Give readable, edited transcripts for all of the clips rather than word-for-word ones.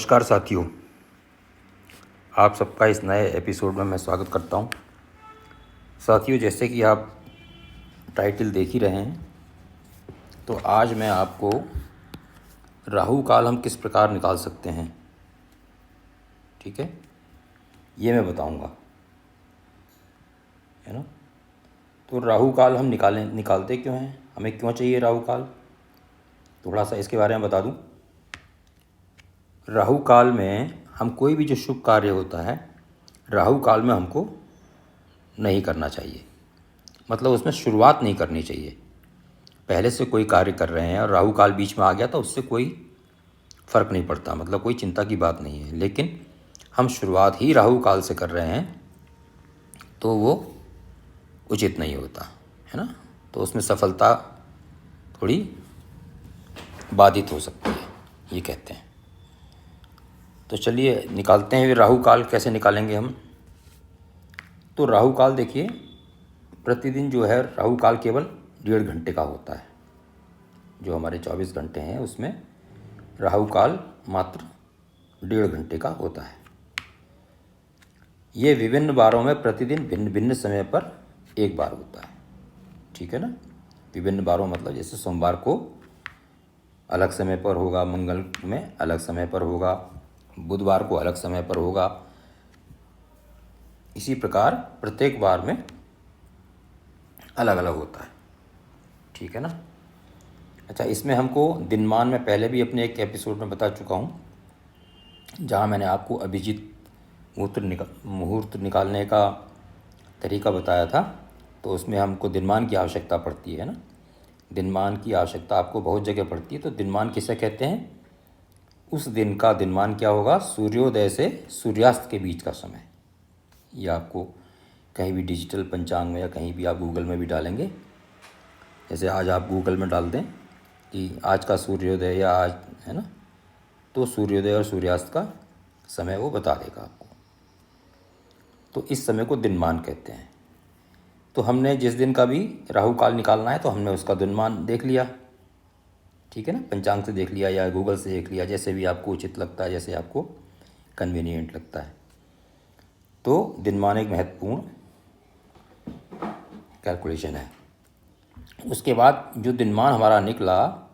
नमस्कार साथियों, आप सबका इस नए एपिसोड में मैं स्वागत करता हूं। साथियों, जैसे कि आप टाइटल देख ही रहे हैं, तो आज मैं आपको राहु काल हम किस प्रकार निकाल सकते हैं, ठीक है, ये मैं बताऊंगा, है ना। तो राहु काल हम निकालते क्यों हैं, हमें क्यों चाहिए राहु काल, थोड़ा सा इसके बारे में बता दूं। राहु काल में हम कोई भी जो शुभ कार्य होता है, राहु काल में हमको नहीं करना चाहिए, मतलब उसमें शुरुआत नहीं करनी चाहिए। पहले से कोई कार्य कर रहे हैं और राहु काल बीच में आ गया तो उससे कोई फ़र्क नहीं पड़ता, मतलब कोई चिंता की बात नहीं है। लेकिन हम शुरुआत ही राहु काल से कर रहे हैं तो वो उचित नहीं होता, है ना। तो उसमें सफलता थोड़ी बाधित हो सकती है, ये कहते हैं। तो चलिए निकालते हैं राहु काल। कैसे निकालेंगे हम? तो राहु काल देखिए, प्रतिदिन जो है राहु काल केवल 1.5 घंटे का होता है। जो हमारे 24 घंटे हैं उसमें राहु काल मात्र 1.5 घंटे का होता है। ये विभिन्न बारों में प्रतिदिन भिन्न भिन्न समय पर एक बार होता है, ठीक है ना। विभिन्न बारों मतलब जैसे सोमवार को अलग समय पर होगा, मंगल में अलग समय पर होगा, बुधवार को अलग समय पर होगा। इसी प्रकार प्रत्येक बार में अलग अलग होता है, ठीक है ना। अच्छा, इसमें हमको दिनमान में पहले भी अपने एक एपिसोड में बता चुका हूँ, जहाँ मैंने आपको अभिजीत मुहूर्त निकालने का तरीका बताया था। तो उसमें हमको दिनमान की आवश्यकता पड़ती है ना। दिनमान की आवश्यकता आपको बहुत जगह पड़ती है। तो दिनमान किसे कहते हैं? उस दिन का दिनमान क्या होगा? सूर्योदय से सूर्यास्त के बीच का समय। ये आपको कहीं भी डिजिटल पंचांग में या कहीं भी आप गूगल में भी डालेंगे, जैसे आज आप गूगल में डाल दें कि आज का सूर्योदय या आज, है ना, तो सूर्योदय और सूर्यास्त का समय वो बता देगा आपको। तो इस समय को दिनमान कहते हैं। तो हमने जिस दिन का भी राहु काल निकालना है तो हमने उसका दिनमान देख लिया, ठीक है ना, पंचांग से देख लिया या गूगल से देख लिया, जैसे भी आपको उचित लगता है, जैसे आपको कन्वीनियंट लगता है। तो दिनमान एक महत्वपूर्ण कैलकुलेशन है। उसके बाद जो दिनमान हमारा निकला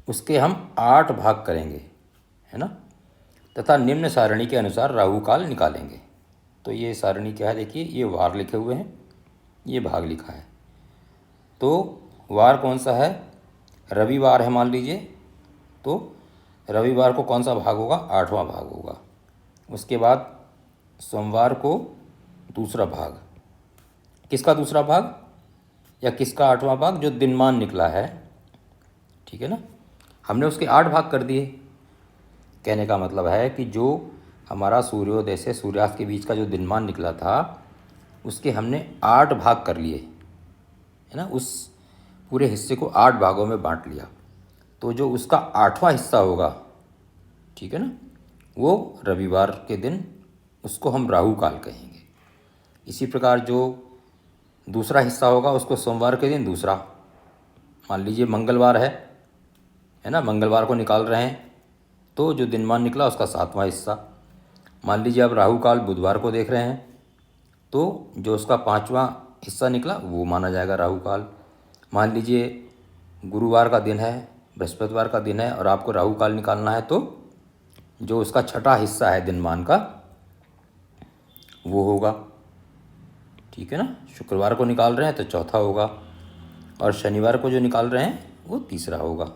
उसके हम 8 भाग करेंगे, है ना, तथा निम्न सारणी के अनुसार राहु काल निकालेंगे। तो ये सारणी क्या है? देखिए, ये वार लिखे हुए हैं, ये भाग लिखा है। तो वार कौन सा है? रविवार है मान लीजिए, तो रविवार को कौन सा भाग होगा? 8वां भाग होगा। उसके बाद सोमवार को दूसरा भाग। किसका दूसरा भाग या किसका 8वां भाग? जो दिनमान निकला है, ठीक है ना। हमने उसके 8 भाग कर दिए। कहने का मतलब है कि जो हमारा सूर्योदय से सूर्यास्त के बीच का जो दिनमान निकला था उसके हमने 8 भाग कर लिए, है ना। उस पूरे हिस्से को 8 भागों में बांट लिया। तो जो उसका 8वां हिस्सा होगा, ठीक है ना, वो रविवार के दिन उसको हम राहु काल कहेंगे। इसी प्रकार जो दूसरा हिस्सा होगा उसको सोमवार के दिन दूसरा, मान लीजिए मंगलवार है ना, मंगलवार को निकाल रहे हैं तो जो दिनमान निकला उसका 7वां हिस्सा। मान लीजिए अब राहु काल बुधवार को देख रहे हैं तो जो उसका 5वां हिस्सा निकला वो माना जाएगा राहु काल। मान लीजिए गुरुवार का दिन है, बृहस्पतिवार का दिन है और आपको राहु काल निकालना है तो जो उसका 6ठा हिस्सा है दिनमान का वो होगा, ठीक है ना। शुक्रवार को निकाल रहे हैं तो चौथा होगा और शनिवार को जो निकाल रहे हैं वो तीसरा होगा।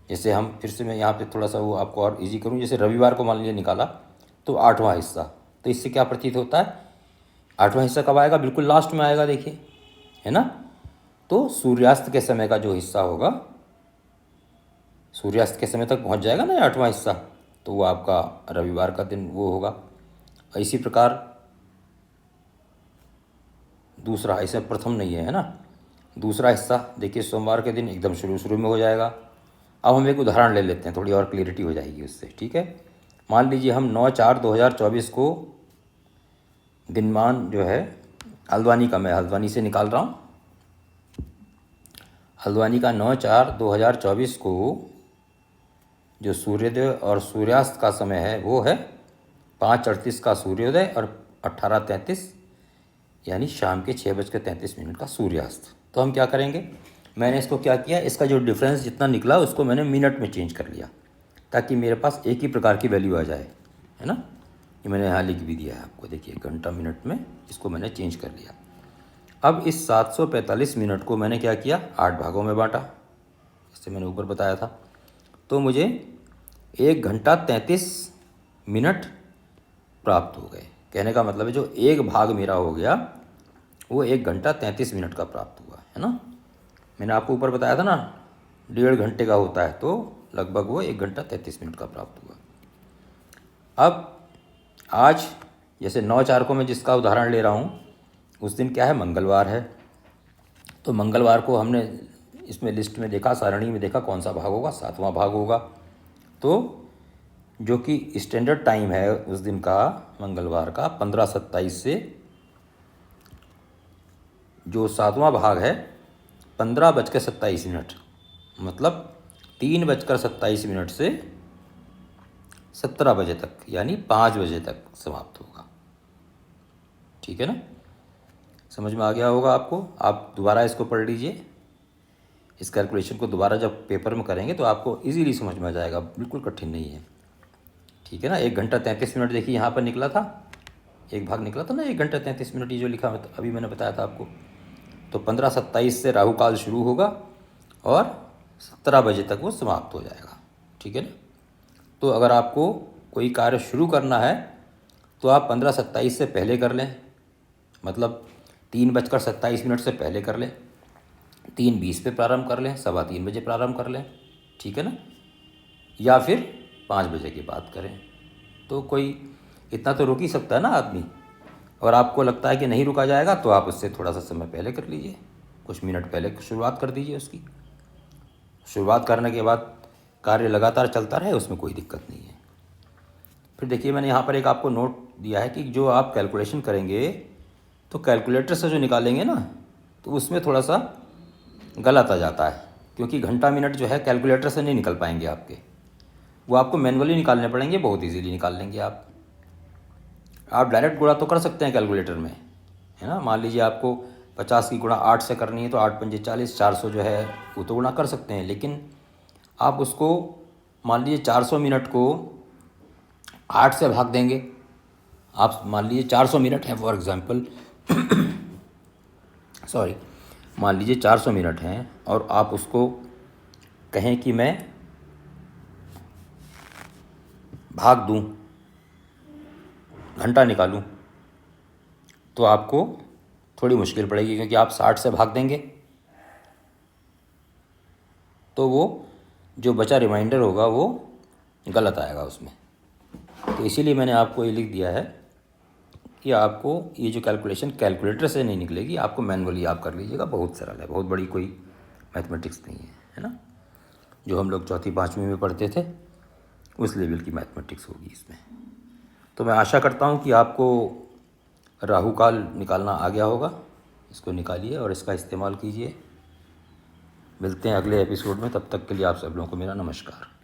जैसे हम फिर से मैं यहाँ पे थोड़ा सा वो आपको और इजी करूँ, जैसे रविवार को मान लीजिए निकाला तो 8वां हिस्सा। तो इससे क्या प्रतीत होता है? 8वां हिस्सा कब आएगा? बिल्कुल लास्ट में आएगा, देखिए, है ना। तो सूर्यास्त के समय का जो हिस्सा होगा, सूर्यास्त के समय तक पहुँच जाएगा ना 8वां हिस्सा, तो वो आपका रविवार का दिन वो होगा। और इसी प्रकार दूसरा, ऐसे प्रथम नहीं है ना, दूसरा हिस्सा देखिए सोमवार के दिन एकदम शुरू में हो जाएगा। अब हम एक उदाहरण ले लेते हैं, थोड़ी और क्लियरिटी हो जाएगी उससे, ठीक है। मान लीजिए हम 9/4/2024 को दिनमान जो है हल्द्वानी का, मैं हल्द्वानी से निकाल रहा हूँ, हल्द्वानी का 9/4/2024 को जो सूर्योदय और सूर्यास्त का समय है वो है 5:38 का सूर्योदय और 18:33 यानी शाम के 6:33 का सूर्यास्त। तो हम क्या करेंगे, मैंने इसको क्या किया, इसका जो डिफरेंस जितना निकला उसको मैंने मिनट में चेंज कर लिया ताकि मेरे पास एक ही प्रकार की वैल्यू आ जाए, है ना। ये मैंने यहाँ लिख भी दिया है आपको, देखिए घंटा मिनट में इसको मैंने चेंज कर लिया। अब इस 745 मिनट को मैंने क्या किया, 8 भागों में बांटा, जैसे मैंने ऊपर बताया था। तो मुझे 1 घंटा 33 मिनट प्राप्त हो गए। कहने का मतलब है जो एक भाग मेरा हो गया वो 1 घंटा 33 मिनट का प्राप्त हुआ, है ना। मैंने आपको ऊपर बताया था ना 1.5 घंटे का होता है, तो लगभग वो 1 घंटा 33 मिनट का प्राप्त हुआ। अब आज जैसे 9/4 को मैं जिसका उदाहरण ले रहा हूँ उस दिन क्या है, मंगलवार है। तो मंगलवार को हमने इसमें लिस्ट में देखा, सारणी में देखा कौन सा भाग होगा, 7वां भाग होगा। तो जो कि स्टैंडर्ड टाइम है उस दिन का, मंगलवार का 15:27 से जो 7वां भाग है 15:27, मतलब 3:27 से 17 बजे तक यानी 5 बजे तक समाप्त होगा। ठीक है ना, समझ में आ गया होगा आपको। आप दोबारा इसको पढ़ लीजिए, इस कैलकुलेशन को दोबारा जब पेपर में करेंगे तो आपको इजीली समझ में आ जाएगा, बिल्कुल कठिन नहीं है। ठीक है ना, 1 घंटा 33 मिनट देखिए यहाँ पर निकला था, एक भाग निकला था ना 1 घंटा 33 मिनट, ये जो लिखा अभी मैंने बताया था आपको। तो 15:27 से राहु काल शुरू होगा और 17 बजे तक वो समाप्त हो जाएगा। ठीक है ना, तो अगर आपको कोई कार्य शुरू करना है तो आप 15:27 से पहले कर लें, मतलब 3:27 से पहले कर लें, 3:20 पे प्रारंभ कर लें, 3:15 बजे प्रारंभ कर लें। ठीक है ना, या फिर 5 बजे की बात करें। तो कोई इतना तो रुक ही सकता है ना आदमी। और आपको लगता है कि नहीं रुका जाएगा तो आप उससे थोड़ा सा समय पहले कर लीजिए, कुछ मिनट पहले शुरुआत कर दीजिए उसकी। शुरुआत करने के बाद कार्य लगातार चलता रहे, उसमें कोई दिक्कत नहीं है। फिर देखिए मैंने यहाँ पर एक आपको नोट दिया है कि जो आप कैलकुलेशन करेंगे तो कैलकुलेटर से जो निकालेंगे ना तो उसमें थोड़ा सा गलत आ जाता है, क्योंकि घंटा मिनट जो है कैलकुलेटर से नहीं निकल पाएंगे आपके, वो आपको मैनुअली निकालने पड़ेंगे। बहुत इजीली निकाल लेंगे आप डायरेक्ट गुणा तो कर सकते हैं कैलकुलेटर में, है ना। मान लीजिए आपको 50 की गुणा 8 से करनी है तो 8 पंजे 40, 400 जो है वो तो गुणा कर सकते हैं। लेकिन आप उसको मान लीजिए 400 मिनट को 8 से भाग देंगे। आप मान लीजिए 400 मिनट है फॉर एग्ज़ाम्पल सॉरी, मान लीजिए 400 मिनट हैं और आप उसको कहें कि मैं भाग दूं, घंटा निकालूं, तो आपको थोड़ी मुश्किल पड़ेगी, क्योंकि आप 60 से भाग देंगे तो वो जो बचा रिमाइंडर होगा वो गलत आएगा उसमें। तो इसीलिए मैंने आपको ये लिख दिया है कि आपको ये जो कैलकुलेशन कैलकुलेटर से नहीं निकलेगी, आपको मैनुअली आप कर लीजिएगा। बहुत सरल है, बहुत बड़ी कोई मैथमेटिक्स नहीं है ना। जो हम लोग 4वीं 5वीं में पढ़ते थे उस लेवल की मैथमेटिक्स होगी इसमें। तो मैं आशा करता हूँ कि आपको राहु काल निकालना आ गया होगा। इसको निकालिए और इसका इस्तेमाल कीजिए। मिलते हैं अगले एपिसोड में, तब तक के लिए आप सब लोगों को मेरा नमस्कार।